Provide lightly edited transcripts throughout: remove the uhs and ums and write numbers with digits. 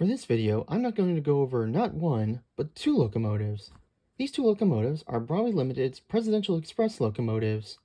For this video, I'm not going to go over not one, but two locomotives. These two locomotives are Broadway Limited's Presidential Express locomotives.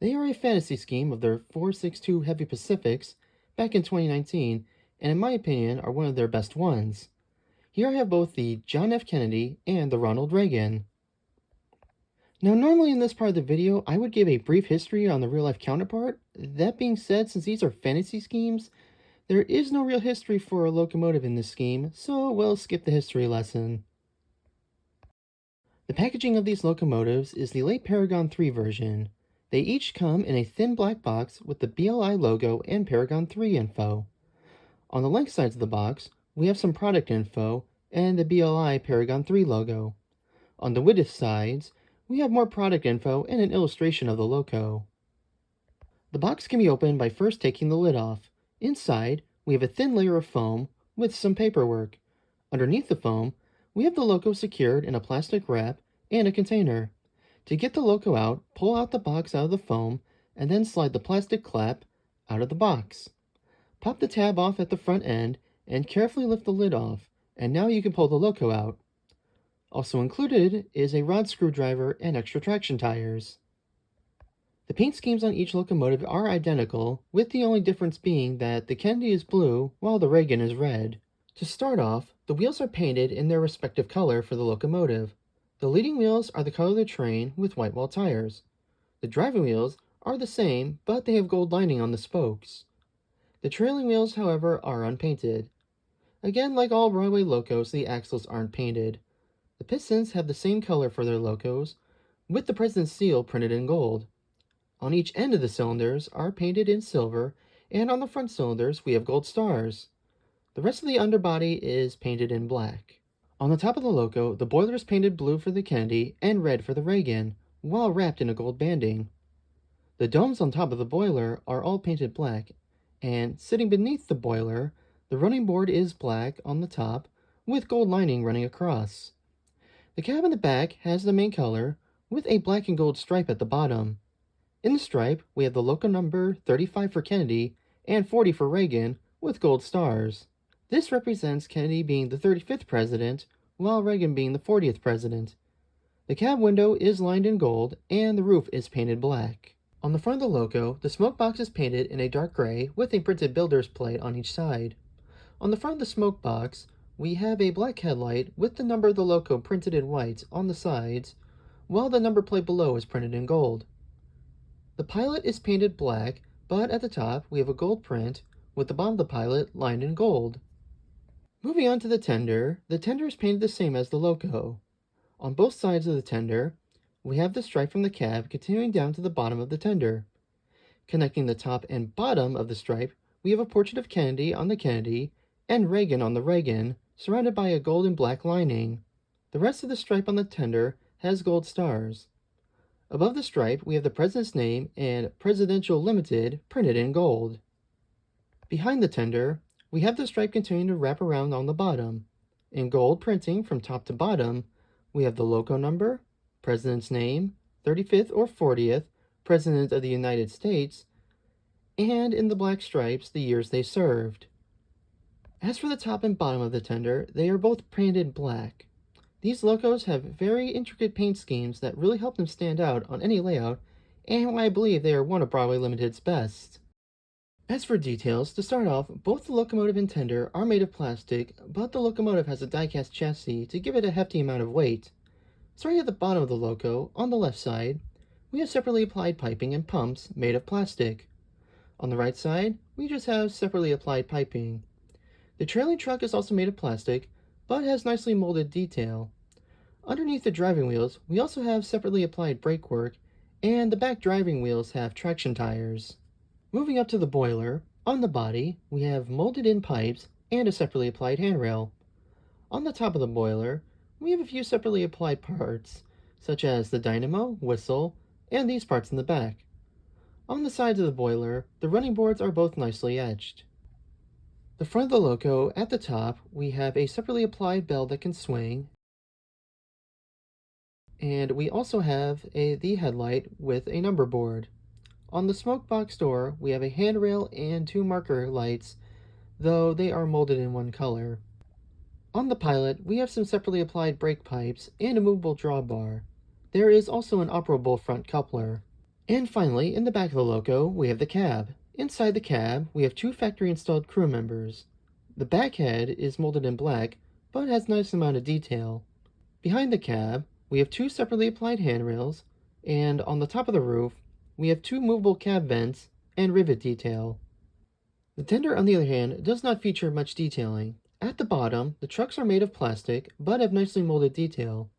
They are a fantasy scheme of their 462 Heavy Pacifics back in 2019, and in my opinion are one of their best ones. Here I have both the John F. Kennedy and the Ronald Reagan. Now normally in this part of the video, I would give a brief history on the real-life counterpart. That being said, since these are fantasy schemes, there is no real history for a locomotive in this scheme, so we'll skip the history lesson. The packaging of these locomotives is the late Paragon 3 version. They each come in a thin black box with the BLI logo and Paragon 3 info. On the length sides of the box, we have some product info and the BLI Paragon 3 logo. On the width sides, we have more product info and an illustration of the loco. The box can be opened by first taking the lid off. Inside, we have a thin layer of foam with some paperwork. Underneath the foam, we have the loco secured in a plastic wrap and a container. To get the loco out, pull out the box out of the foam and then slide the plastic clap out of the box. Pop the tab off at the front end and carefully lift the lid off, and now you can pull the loco out. Also included is a rod screwdriver and extra traction tires. The paint schemes on each locomotive are identical, with the only difference being that the Kennedy is blue while the Reagan is red. To start off, the wheels are painted in their respective color for the locomotive. The leading wheels are the color of the train with white wall tires. The driving wheels are the same, but they have gold lining on the spokes. The trailing wheels, however, are unpainted. Again, like all Broadway locos, the axles aren't painted. The pistons have the same color for their locos, with the President's seal printed in gold. On each end of the cylinders are painted in silver, and on the front cylinders we have gold stars. The rest of the underbody is painted in black. On the top of the loco, the boiler is painted blue for the Kennedy and red for the Reagan, while wrapped in a gold banding. The domes on top of the boiler are all painted black, and sitting beneath the boiler, the running board is black on the top, with gold lining running across. The cab in the back has the main color, with a black and gold stripe at the bottom. In the stripe, we have the loco number 35 for Kennedy and 40 for Reagan with gold stars. This represents Kennedy being the 35th president, while Reagan being the 40th president. The cab window is lined in gold, and the roof is painted black. On the front of the loco, the smoke box is painted in a dark gray with a printed builder's plate on each side. On the front of the smoke box, we have a black headlight with the number of the loco printed in white on the sides, while the number plate below is printed in gold. The pilot is painted black, but at the top we have a gold print with the bottom of the pilot lined in gold. Moving on to the tender is painted the same as the loco. On both sides of the tender, we have the stripe from the cab continuing down to the bottom of the tender. Connecting the top and bottom of the stripe, we have a portrait of Kennedy on the Kennedy and Reagan on the Reagan, surrounded by a gold and black lining. The rest of the stripe on the tender has gold stars. Above the stripe, we have the President's name and Presidential Limited printed in gold. Behind the tender, we have the stripe continuing to wrap around on the bottom. In gold printing from top to bottom, we have the loco number, President's name, 35th or 40th, President of the United States, and in the black stripes, the years they served. As for the top and bottom of the tender, they are both painted black. These locos have very intricate paint schemes that really help them stand out on any layout, and why I believe they are one of Broadway Limited's best. As for details, to start off, both the locomotive and tender are made of plastic, but the locomotive has a die-cast chassis to give it a hefty amount of weight. Starting at the bottom of the loco, on the left side, we have separately applied piping and pumps made of plastic. On the right side, we just have separately applied piping. The trailing truck is also made of plastic, but has nicely molded detail. Underneath the driving wheels, we also have separately applied brake work, and the back driving wheels have traction tires. Moving up to the boiler, on the body, we have molded in pipes and a separately applied handrail. On the top of the boiler, we have a few separately applied parts, such as the dynamo, whistle, and these parts in the back. On the sides of the boiler, the running boards are both nicely etched. The front of the loco, at the top, we have a separately applied bell that can swing, and we also have the headlight with a number board. On the smoke box door, we have a handrail and two marker lights, though they are molded in one color. On the pilot, we have some separately applied brake pipes and a movable drawbar. There is also an operable front coupler. And finally, in the back of the loco, we have the cab. Inside the cab, we have two factory-installed crew members. The back head is molded in black, but has a nice amount of detail. Behind the cab, we have two separately applied handrails, and on the top of the roof, we have two movable cab vents and rivet detail. The tender, on the other hand, does not feature much detailing. At the bottom, the trucks are made of plastic, but have nicely molded detail.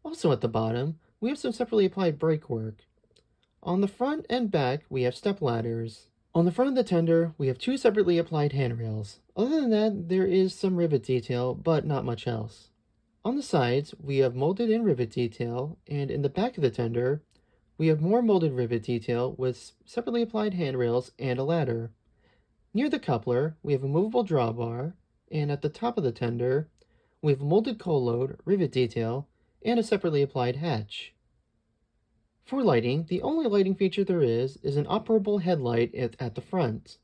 Also at the bottom, we have some separately applied brake work. On the front and back, we have step ladders. On the front of the tender, we have two separately applied handrails. Other than that, there is some rivet detail, but not much else. On the sides, we have molded in rivet detail, and in the back of the tender, we have more molded rivet detail with separately applied handrails and a ladder. Near the coupler, we have a movable drawbar, and at the top of the tender, we have molded coal load, rivet detail, and a separately applied hatch. For lighting, the only lighting feature there is an operable headlight at the front.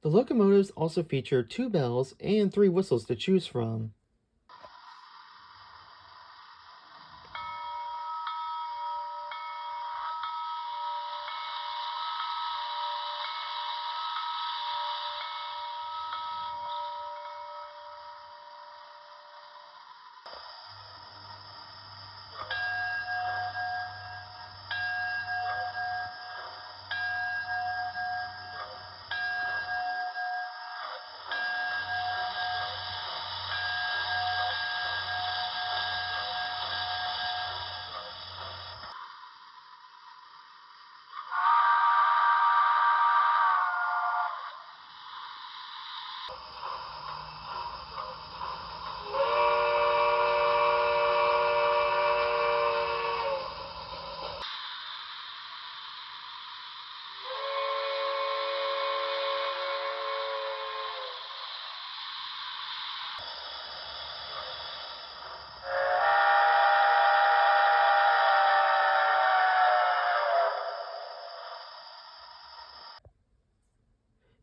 The locomotives also feature two bells and three whistles to choose from.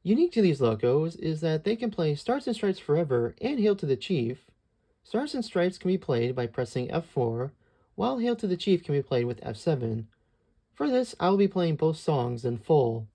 Unique to these locos is that they can play Stars and Stripes Forever and Hail to the Chief. Stars and Stripes can be played by pressing F4, while Hail to the Chief can be played with F7. For this, I will be playing both songs in full.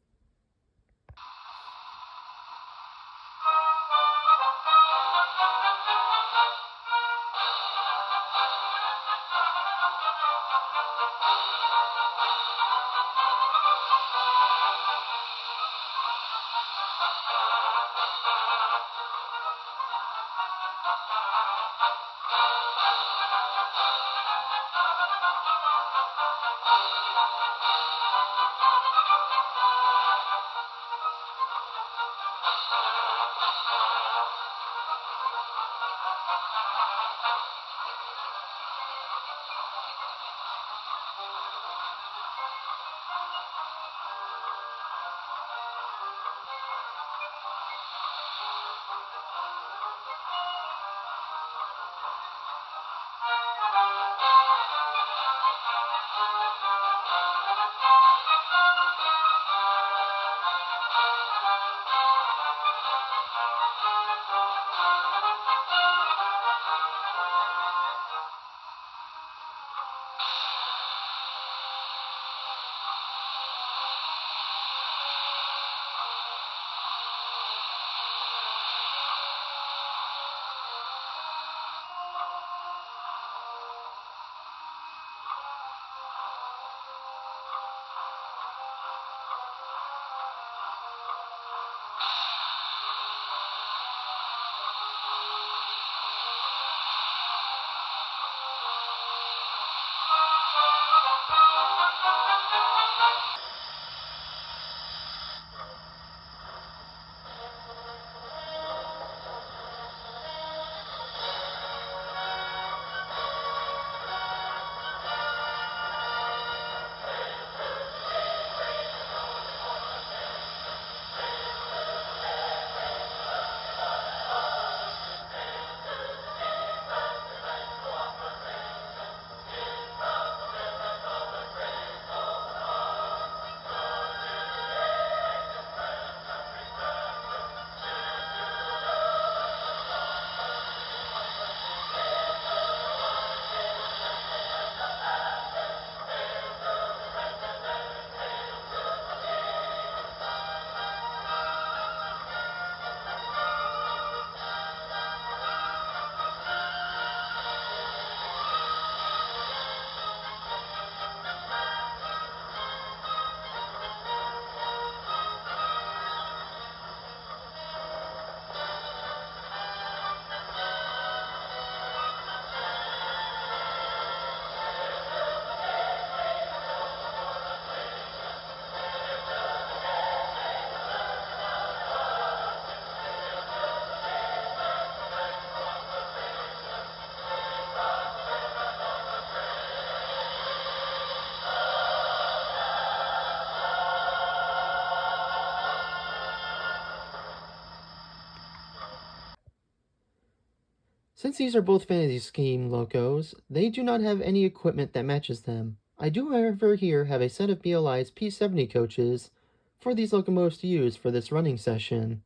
Since these are both fantasy scheme locos, they do not have any equipment that matches them. I do, however, here have a set of BLI's P70 coaches for these locomotives to use for this running session.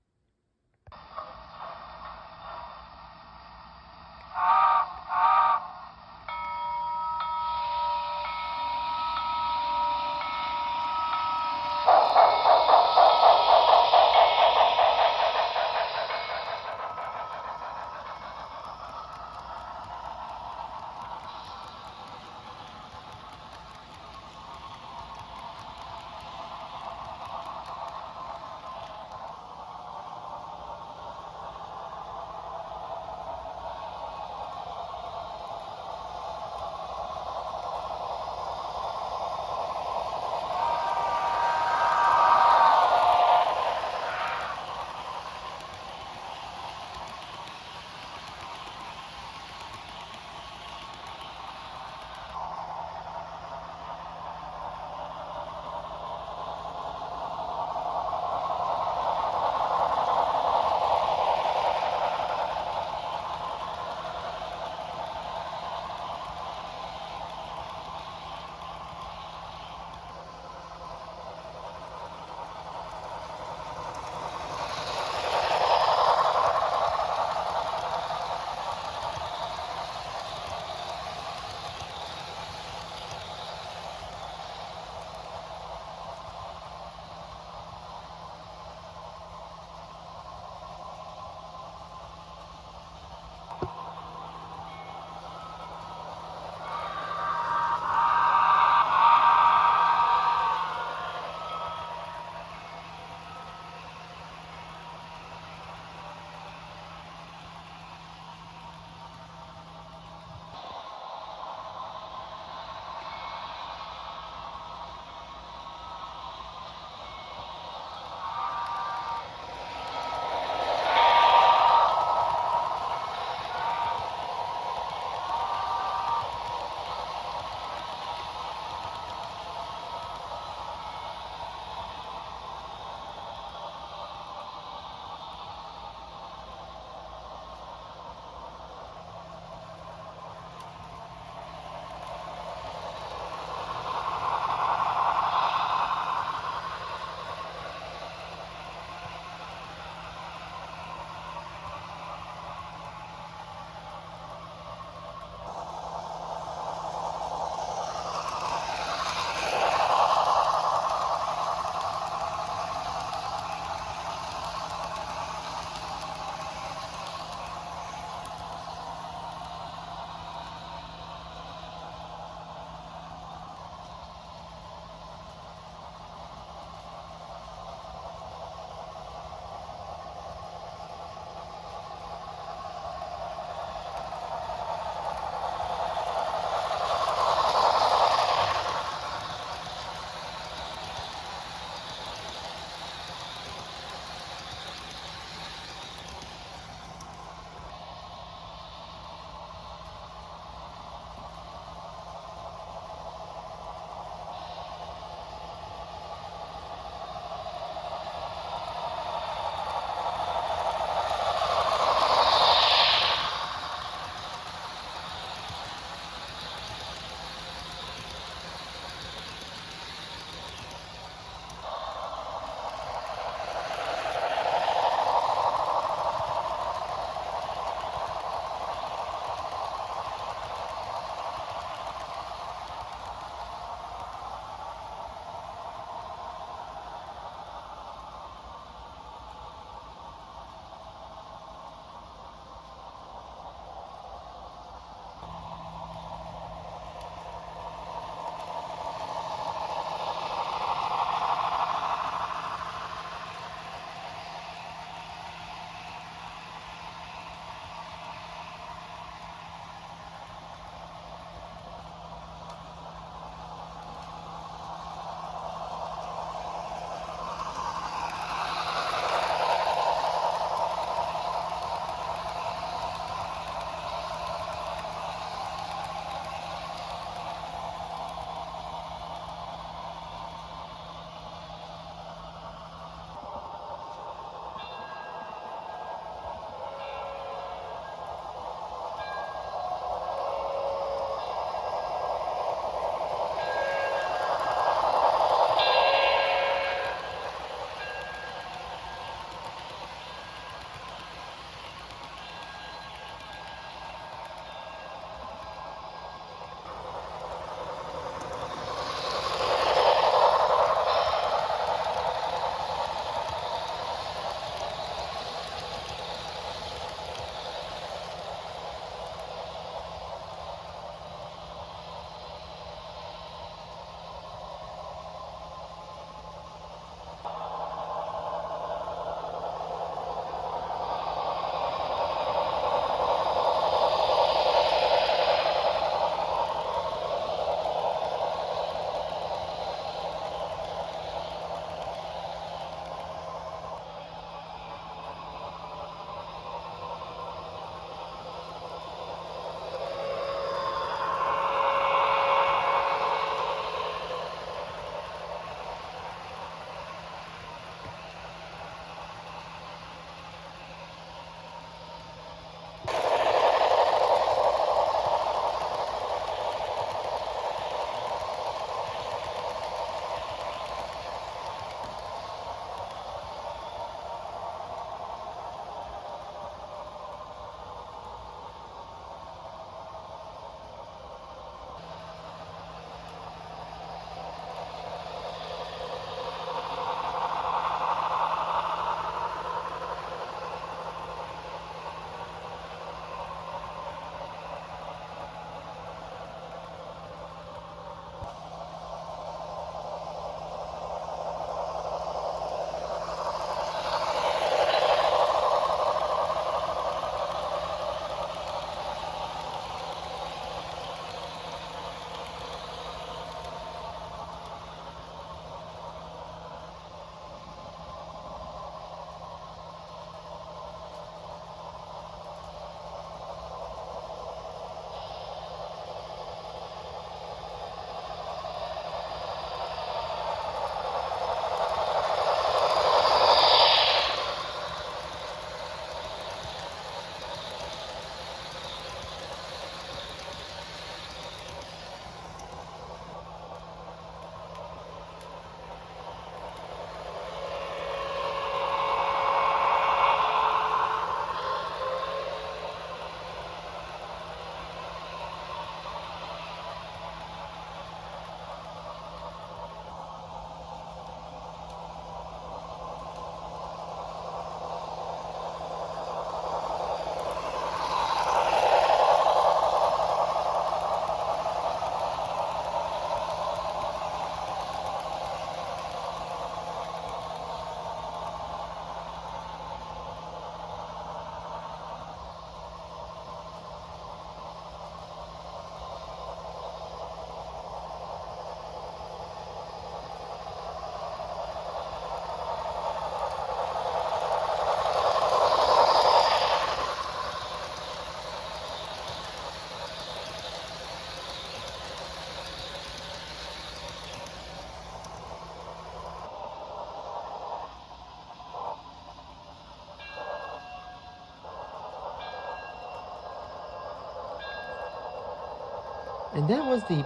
And that was the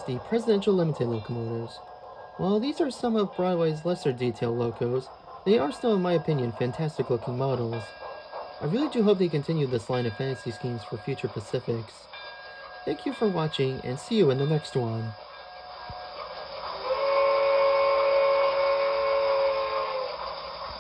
the Presidential Limited locomotives. While these are some of Broadway's lesser detailed locos, they are still, in my opinion, fantastic looking models. I really do hope they continue this line of fantasy schemes for future Pacifics. Thank you for watching, and see you in the next one.